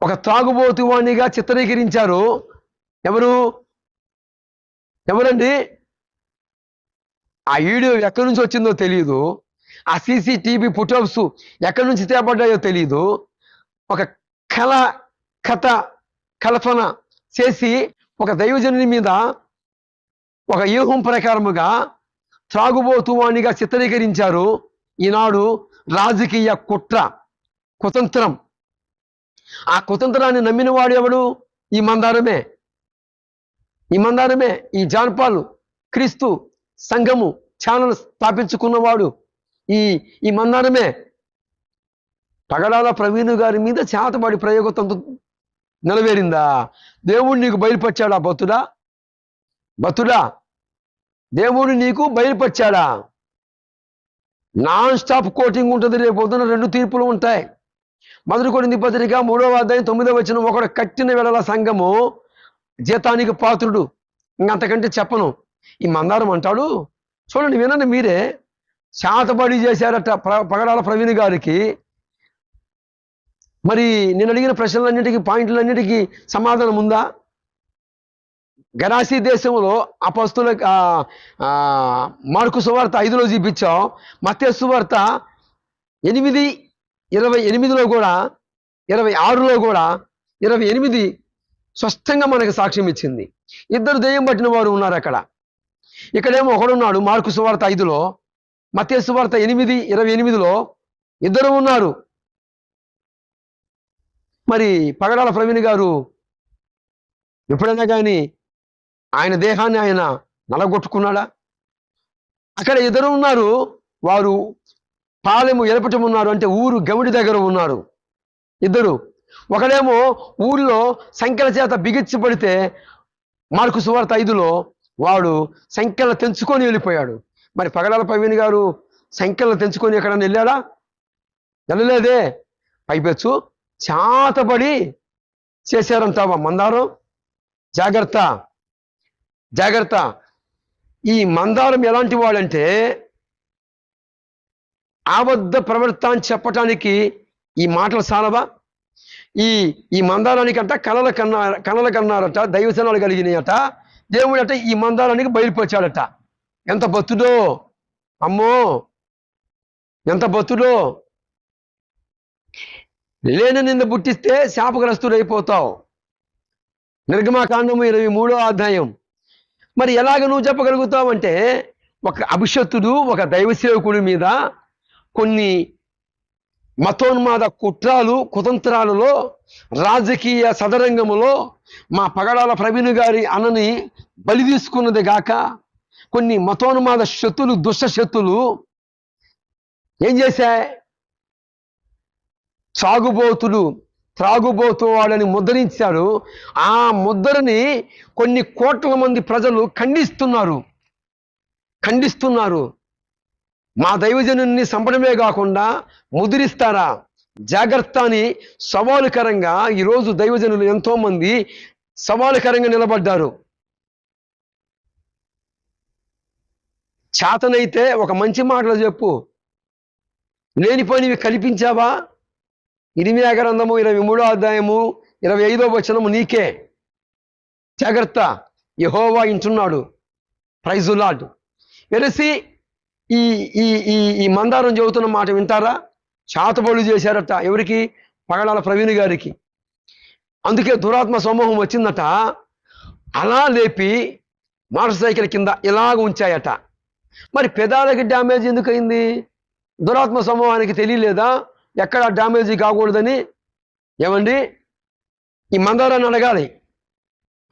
ఒక త్రాగుబోతు వాణిగా చిత్రీకరించారు. ఎవరండి? ఆ వీడియో ఎక్కడి నుంచి వచ్చిందో తెలియదు. ఆ సీసీటీవీ ఫుటేజ్స్ ఎక్కడి నుంచి తేపడ్డాయో తెలియదు. ఒక కల్పన చేసి ఒక దైవజనుని మీద ఒక వ్యూహం ప్రకారముగా త్రాగుబోతు వాణిగా చిత్రీకరించారు. ఈనాడు రాజకీయ కుతంత్రం. ఆ కుతంత్రాన్ని నమ్మిన వాడు ఎవడు? ఈ మందారమే. ఈ జాన్ పాల్ క్రీస్తు సంఘము ఛానల్ స్థాపించుకున్నవాడు ఈ మందారమే. పగడాల ప్రవీణ్ గారి మీద చేతబడి ప్రయోగతంతో నెలవేరిందా? దేవుడు నీకు బయలుపరిచాడా? బతుడా దేవుడు నీకు బయలుపరిచాడా? నాన్ స్టాప్ కోటింగ్ ఉంటుంది. రేపు పొద్దున 2 తీర్పులు ఉంటాయి. మొదటి కొరింథీ పత్రిక 3వ అధ్యాయం 9వ వచనం, ఒకడు కట్టిన వెడల సంఘము జీతానికి పాత్రుడు. ఇంకంతకంటే చెప్పను. ఈ మందారం అంటాడు, చూడండి, వినండి మీరే. శాతబడి చేశారట పగడాల ప్రవీణ్ గారికి. మరి నేను అడిగిన ప్రశ్నలన్నిటికీ, పాయింట్లన్నిటికీ సమాధానం ఉందా? గరాసీ దేశంలో అపొస్తలుల మార్కు సువార్త 5లో చూపించాం. మత్తయి సువార్త 8:28లో కూడా, 26లో కూడా, 28 స్పష్టంగా మనకు సాక్ష్యం ఇచ్చింది. 2 దెయ్యం పట్టిన వారు ఉన్నారు అక్కడ. ఇక్కడేమో ఒకడున్నాడు మార్కు సువార్త 5లో, మత్తయి సువార్త 8:28లో 2 ఉన్నారు. మరి పగడాల ప్రవీణ్ గారు ఎప్పుడైనా కానీ ఆయన దేహాన్ని ఆయన నలగొట్టుకున్నాడా? అక్కడ 2 ఉన్నారు. వారు పాలెము ఎలపటం ఉన్నారు, అంటే ఊరు గవిడి దగ్గర ఉన్నారు 2. ఒకడేమో ఊరిలో సంఖ్యల చేత బిగిచ్చి పడితే మార్కు సువార్త 5లో వాడు సంఖ్యలు తెంచుకొని వెళ్ళిపోయాడు. మరి పగడాల ప్రవీణ్ గారు సంఖ్యలు తెంచుకొని ఎక్కడన్నా వెళ్ళాడా? వెళ్ళలేదే. పైపెచ్చు చాతబడి చేశారంటావా మందారం? జాగ్రత్త. ఈ మందారం ఎలాంటి వాడంటే, ఆబద్ధ ప్రవర్త అని చెప్పటానికి ఈ మాటలు సాలవా? ఈ మందారానికంట కళలు కన్నారట, దైవజనాలు కలిగినాయట. దేవుడట ఈ మందారానికి బయలుపరిచాడట. ఎంత బతుడో అమ్మో, ఎంత బతుడో! లేని నింద పుట్టిస్తే శాపగ్రస్తుడైపోతావు. నిర్గమకాండము 23వ అధ్యాయం. మరి ఎలాగ నువ్వు చెప్పగలుగుతావు అంటే, ఒక అభిషక్తుడు, ఒక దైవ సేవకుడి మీద కొన్ని మతోన్మాద కుతంత్రాలలో, రాజకీయ సదరంగములో మా పగడాల ప్రవీణ్ గారి అన్నని బలి తీసుకున్నది గాక, కొన్ని మతోన్మాద శక్తులు, దుష్ట శక్తులు ఏం చేశాయి? త్రాగుబోతు వాడని ముద్రించాడు. ఆ ముద్రని కొన్ని కోట్ల మంది ప్రజలు ఖండిస్తున్నారు. మా దైవజనుని చంపడమే కాకుండా ముద్రిస్తారా? జాగ్రత్త అని సవాలుకరంగా ఈరోజు దైవజనులు ఎంతో మంది సవాలుకరంగా నిలబడ్డారు. చేతనైతే ఒక మంచి మాటలు చెప్పు. లేనిపోయినవి కల్పించావా? ఇర్మీయా గ్రంథము 23వ అధ్యాయము 25వ వచనము నీకే. జాగ్రత్త, యెహోవా ఇంటున్నాడు. Praise lord. వెరసి ఈ మందారం చెబుతున్న మాట వింటారా? చాతబడులు చేశారట. ఎవరికి? పగడాల ప్రవీణ్ గారికి. అందుకే దురాత్మ సమూహం వచ్చిందట. అలా లేపి మోటార్ సైకిల్ కింద ఇలాగ ఉంచాయట. మరి పెదాలకి డ్యామేజ్ ఎందుకు అయింది? దురాత్మ సమూహానికి తెలియలేదా ఎక్కడ డ్యామేజీ కాకూడదని? ఏమండి, ఈ మందారాన్ని అడగాలి.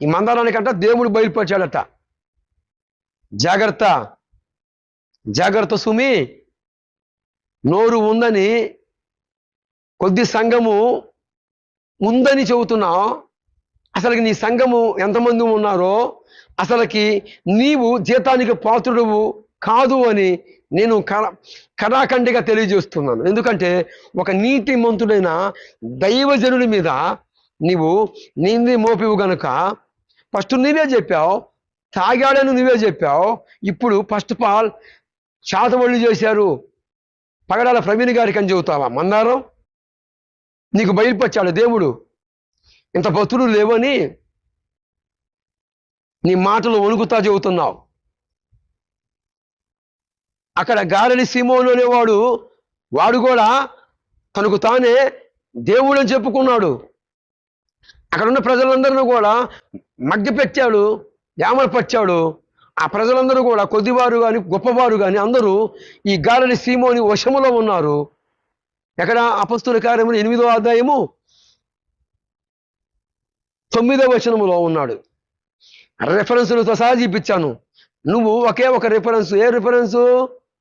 ఈ మందారానికంట దేవుడు బయలుపరిచాడట. జాగ్రత్త సుమి. నోరు ఉందని, కొద్ది సంఘము ఉందని చెబుతున్నావు. అసలుకి నీ సంఘము ఎంతమంది ఉన్నారో, అసలుకి నీవు జీతానికి పాత్రుడువు కాదు అని నేను కరాఖండిగా తెలియజేస్తున్నాను. ఎందుకంటే ఒక నీతిమంతుడైన దైవజనుడి మీద నీవు నింది మోపివు గనుక ఫస్ట్ నువ్వే చెప్పావు, తాగాడని నువ్వే చెప్పావు. ఇప్పుడు ఫస్ట్ ఆఫ్ ఆల్ శాతబడులు చేశారు పగడాల ప్రవీణ్ గారికి అని చెబుతావా? మందారం నీకు బయలుపరిచాడు దేవుడు. ఇంత భక్తులు లేవని నీ మాటలు వణుకుతా చెబుతున్నావు. అక్కడ గారడి సీమోను అనేవాడు వాడు కూడా తనకు తానే దేవుడు అని చెప్పుకున్నాడు. అక్కడ ఉన్న ప్రజలందరినీ కూడా మగ్గిపెట్టాడు, యామరపరిచాడు. ఆ ప్రజలందరూ కూడా కొద్దివారు కానీ గొప్పవారు కానీ అందరూ ఈ గారడి సీమోని వశములో ఉన్నారు. ఎక్కడ అపొస్తలుల కార్యములు 8వ అధ్యాయము 9వ వచనములో ఉన్నాడు. రెఫరెన్సులతో సహా చూపించాను. నువ్వు ఒకే ఒక రిఫరెన్స్, ఏ రిఫరెన్సు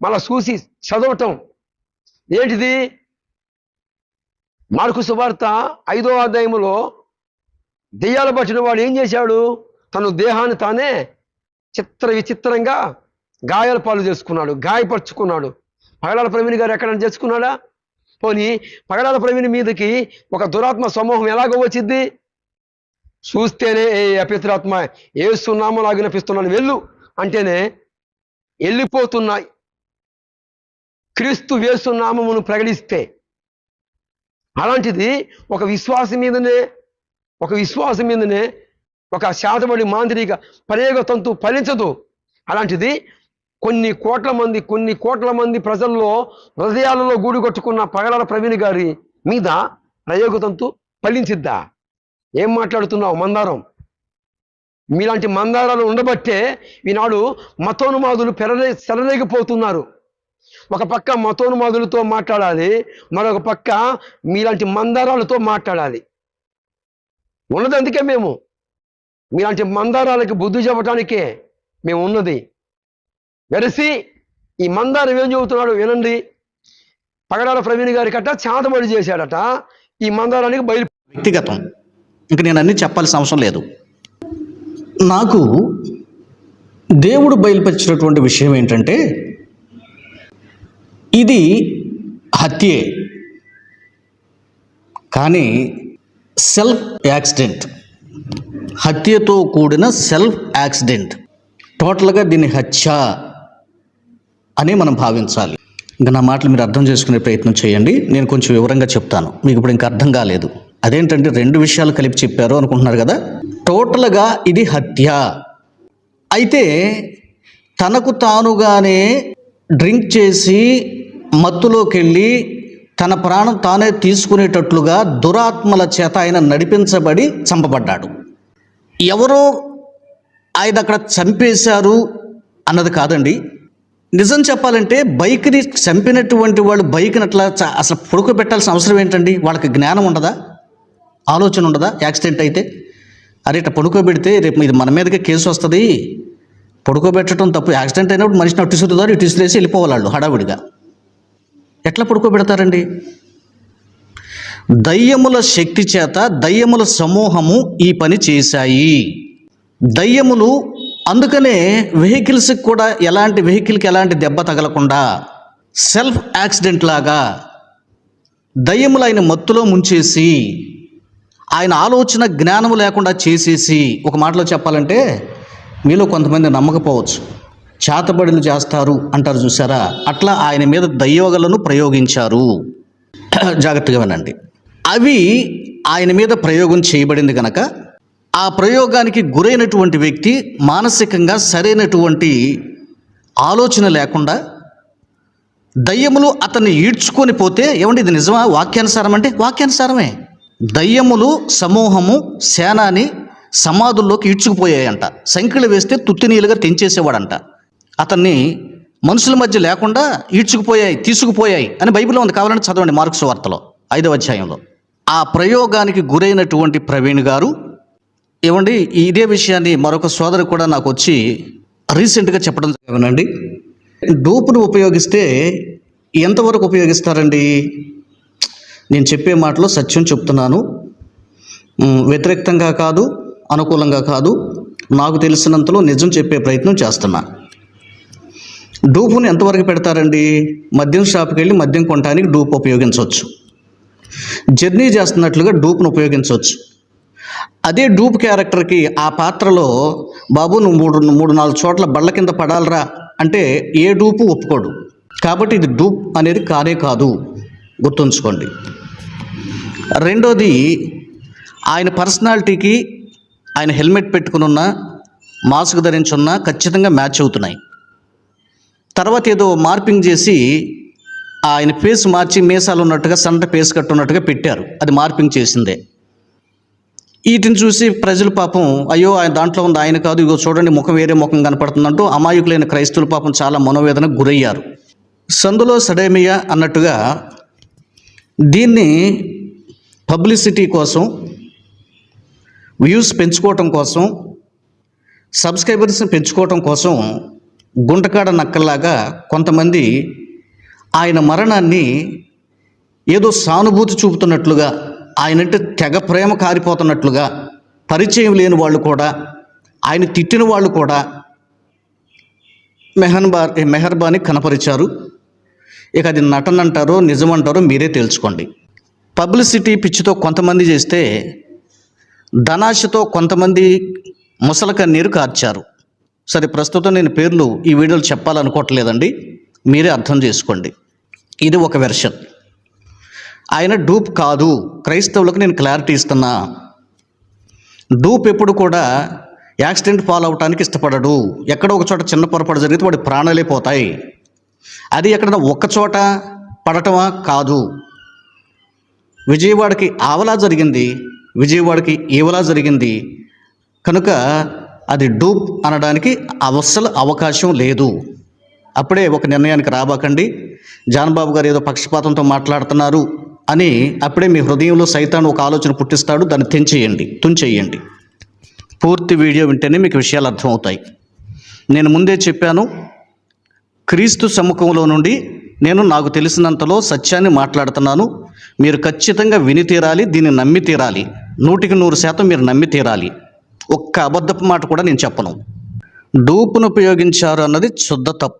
మళ్ళా చూసి చదవటం ఏంటిది? మార్కు సువార్త 5వ అధ్యాయములో దెయ్యాలు పట్టిన వాడు ఏం చేశాడు? తను దేహాన్ని తానే విచిత్రంగా గాయాల పాలు చేసుకున్నాడు, గాయపరుచుకున్నాడు. పగడాల ప్రవీణ్ గారు ఎక్కడైనా చేసుకున్నాడా? పోనీ పగడాల ప్రవీణ్ మీదకి ఒక దురాత్మ సమూహం ఎలాగో వచ్చింది? చూస్తేనే ఏ అపిత్రాత్మ ఏసునామం ఆజ్ఞాపిస్తున్నాను వెళ్ళు అంటేనే వెళ్ళిపోతున్నాయి. క్రీస్తు యేసు నామమును ప్రకటిస్తే అలాంటిది ఒక విశ్వాసం మీదనే ఒక శాతబడి మాంత్రిక ప్రయోగ తంతు ఫలించదు. అలాంటిది కొన్ని కోట్ల మంది ప్రజల్లో హృదయాలలో గూడు కొట్టుకున్న పగడాల ప్రవీణ్ గారి మీద ప్రయోగ తంతు ఫలించిద్దా? ఏం మాట్లాడుతున్నావు మందారం? మీలాంటి మందారాలు ఉండబట్టే ఈనాడు మతోన్మాదులు చెలరేగిపోతున్నారు. ఒక పక్క మతోన్మాదులతో మాట్లాడాలి, మరొక పక్క మీలాంటి మందారాలతో మాట్లాడాలి. ఉన్నది అందుకే మేము మీలాంటి మందారాలకి బుద్ధి చెప్పడానికే మేము ఉన్నది. వెరసి ఈ మందారం ఏం చెబుతున్నాడు వినండి. పగడాల ప్రవీణ్ గారి కట్ట చాతబడి చేశాడట. ఈ మందారానికి వ్యక్తిగతం, ఇంక నేను అన్నీ చెప్పాల్సిన అవసరం లేదు. నాకు దేవుడు బయలుపరిచినటువంటి విషయం ఏంటంటే ఇది హత్యే, కానీ సెల్ఫ్ యాక్సిడెంట్, హత్యతో కూడిన సెల్ఫ్ యాక్సిడెంట్. టోటల్గా దీన్ని హత్య అని మనం భావించాలి. ఇంకా నా మాటలు మీరు అర్థం చేసుకునే ప్రయత్నం చేయండి. నేను కొంచెం వివరంగా చెప్తాను, మీకు ఇప్పుడు ఇంకా అర్థం కాలేదు. అదేంటంటే 2 విషయాలు కలిపి చెప్పారు అనుకుంటున్నారు కదా. టోటల్గా ఇది హత్య. అయితే తనకు తానుగానే డ్రింక్ చేసి మత్తులోకి వెళ్ళి తన ప్రాణం తానే తీసుకునేటట్లుగా దురాత్మల చేత ఆయన నడిపించబడి చంపబడ్డాడు. ఎవరో ఆయన అక్కడ చంపేశారు అన్నది కాదండి. నిజం చెప్పాలంటే బైక్ని చంపినటువంటి వాళ్ళు బైక్ని అట్లా అసలు పడుకోబెట్టాల్సిన అవసరం ఏంటండి? వాళ్ళకి జ్ఞానం ఉండదా, ఆలోచన ఉండదా? యాక్సిడెంట్ అయితే అరే ఇట్లా పడుకోబెడితే రేపు ఇది మన మీదకే కేసు వస్తుంది, పడుకోబెట్టడం తప్పు. యాక్సిడెంట్ అయినప్పుడు మనిషిని అటు ఇసురుతారు, ఇటు ఇసురేసి వెళ్ళిపోవాలి వాళ్ళు హడావిడిగా. ఎట్లా పడుకోబెడతారండి? దయ్యముల శక్తి చేత దయ్యముల సమూహము ఈ పని చేశాయి. దయ్యములు అందుకనే వెహికల్స్కి కూడా వెహికల్కి ఎలాంటి దెబ్బ తగలకుండా సెల్ఫ్ యాక్సిడెంట్ లాగా దయ్యములు ఆయన మత్తులో ముంచేసి ఆయన ఆలోచన జ్ఞానము లేకుండా చేసేసి, ఒక మాటలో చెప్పాలంటే మీలో కొంతమంది నమ్మకపోవచ్చు, చేతబడులు చేస్తారు అంటారు చూసారా, అట్లా ఆయన మీద దయ్యోగలను ప్రయోగించారు. జాగ్రత్తగా వినండి. అవి ఆయన మీద ప్రయోగం చేయబడింది కనుక ఆ ప్రయోగానికి గురైనటువంటి వ్యక్తి మానసికంగా సరైనటువంటి ఆలోచన లేకుండా దయ్యములు అతన్ని ఈడ్చుకొని పోతే, ఏమంటే ఇది నిజమా? వాక్యానుసారం అంటే వాక్యానుసారమే. దయ్యములు సమూహము సేనాని సమాధుల్లోకి ఈడ్చుకుపోయాయంట. సంఖ్యలు వేస్తే తుత్తినీలుగా తెంచేసేవాడంట. అతన్ని మనుషుల మధ్య లేకుండా తీసుకుపోయాయి అని బైబిల్లో ఉంది. కావాలంటే చదవండి, మార్కు సువార్తలో 5వ అధ్యాయంలో. ఆ ప్రయోగానికి గురైనటువంటి ప్రవీణ్ గారు, ఏమండి ఇదే విషయాన్ని మరొక సోదరు కూడా నాకు వచ్చి రీసెంట్గా చెప్పడం జరిగిందండి. డోపును ఉపయోగిస్తే ఎంతవరకు ఉపయోగిస్తారండి? నేను చెప్పే మాటలో సత్యం చెప్తున్నాను, వ్యతిరేక్తంగా కాదు, అనుకూలంగా కాదు, నాకు తెలిసినంతలో నిజం చెప్పే ప్రయత్నం చేస్తున్నా. డూపుని ఎంతవరకు పెడతారండి? మద్యం షాప్కి వెళ్ళి మద్యం కొనడానికి డూప్ ఉపయోగించవచ్చు. జర్నీ చేస్తున్నట్లుగా డూప్ను ఉపయోగించవచ్చు. అదే డూప్ క్యారెక్టర్కి ఆ పాత్రలో బాబు నువ్వు 3-4 చోట్ల బళ్ళ కింద పడాలరా అంటే ఏ డూపు ఒప్పుకోడు. కాబట్టి ఇది డూప్ అనేది కానే కాదు, గుర్తుంచుకోండి. రెండోది, ఆయన పర్సనాలిటీకి ఆయన హెల్మెట్ పెట్టుకుని ఉన్న, మాస్క్ ధరించున్నా ఖచ్చితంగా మ్యాచ్ అవుతున్నాయి. తర్వాత ఏదో మార్పింగ్ చేసి ఆయన ఫేస్ మార్చి మీసాలు ఉన్నట్టుగా సన్నట ఫేస్ కట్టు ఉన్నట్టుగా పెట్టారు. అది మార్పింగ్ చేసిందే. వీటిని చూసి ప్రజలు పాపం అయ్యో ఆయన దాంట్లో ఉంది ఆయన కాదు, ఇగో చూడండి ముఖం వేరే ముఖం కనపడుతుందంటూ అమాయకులైన క్రైస్తవులు పాపం చాలా మనోవేదనకు గురయ్యారు. సందులో సడేమియా అన్నట్టుగా దీన్ని పబ్లిసిటీ కోసం, వ్యూస్ పెంచుకోవటం కోసం, సబ్స్క్రైబర్స్ని పెంచుకోవటం కోసం గుంటకాడ నక్కల్లాగా కొంతమంది ఆయన మరణాన్ని ఏదో సానుభూతి చూపుతున్నట్లుగా, ఆయనంటే తెగ ప్రేమ కారిపోతున్నట్లుగా, పరిచయం లేని వాళ్ళు కూడా, ఆయన తిట్టిన వాళ్ళు కూడా మెహర్బాని కనపరిచారు. ఇక అది నటన అంటారో నిజమంటారో మీరే తెలుసుకోండి. పబ్లిసిటీ పిచ్చితో కొంతమంది చేస్తే ధనాశతో కొంతమంది ముసల కన్నీరు కార్చారు. సరే, ప్రస్తుతం నేను పేర్లు ఈ వీడియోలు చెప్పాలనుకోవట్లేదండి, మీరే అర్థం చేసుకోండి. ఇది ఒక వెర్షన్. ఆయన డూప్ కాదు, క్రైస్తవులకు నేను క్లారిటీ ఇస్తున్నా. డూప్ ఎప్పుడు కూడా యాక్సిడెంట్ ఫాలో అవటానికి ఇష్టపడడు. ఎక్కడో ఒక చోట చిన్న పొరపాటు జరిగితే వాడి ప్రాణాలే పోతాయి. అది ఎక్కడైనా ఒక్కచోట పడటమా కాదు. విజయవాడకి ఆవలా జరిగింది, విజయవాడకి ఈవలా జరిగింది కనుక అది డూప్ అనడానికి అసలు అవకాశం లేదు. అప్పుడే ఒక నిర్ణయానికి రాబాకండి. జాన్బాబు గారు ఏదో పక్షపాతంతో మాట్లాడుతున్నారు అని అప్పుడే మీ హృదయంలో సైతాను ఒక ఆలోచన పుట్టిస్తాడు. దాన్ని తుంచేయండి. పూర్తి వీడియో వింటేనే మీకు విషయాలు అర్థమవుతాయి. నేను ముందే చెప్పాను, క్రీస్తు సమ్ముఖంలో నుండి నేను నాకు తెలిసినంతలో సత్యాన్ని మాట్లాడుతున్నాను. మీరు ఖచ్చితంగా విని తీరాలి, దీన్ని నమ్మి తీరాలి. 100% మీరు నమ్మి తీరాలి. ఒక్క అబద్ధపు మాట కూడా నేను చెప్పను. డూపును ఉపయోగించారు అన్నది శుద్ధ తప్పు.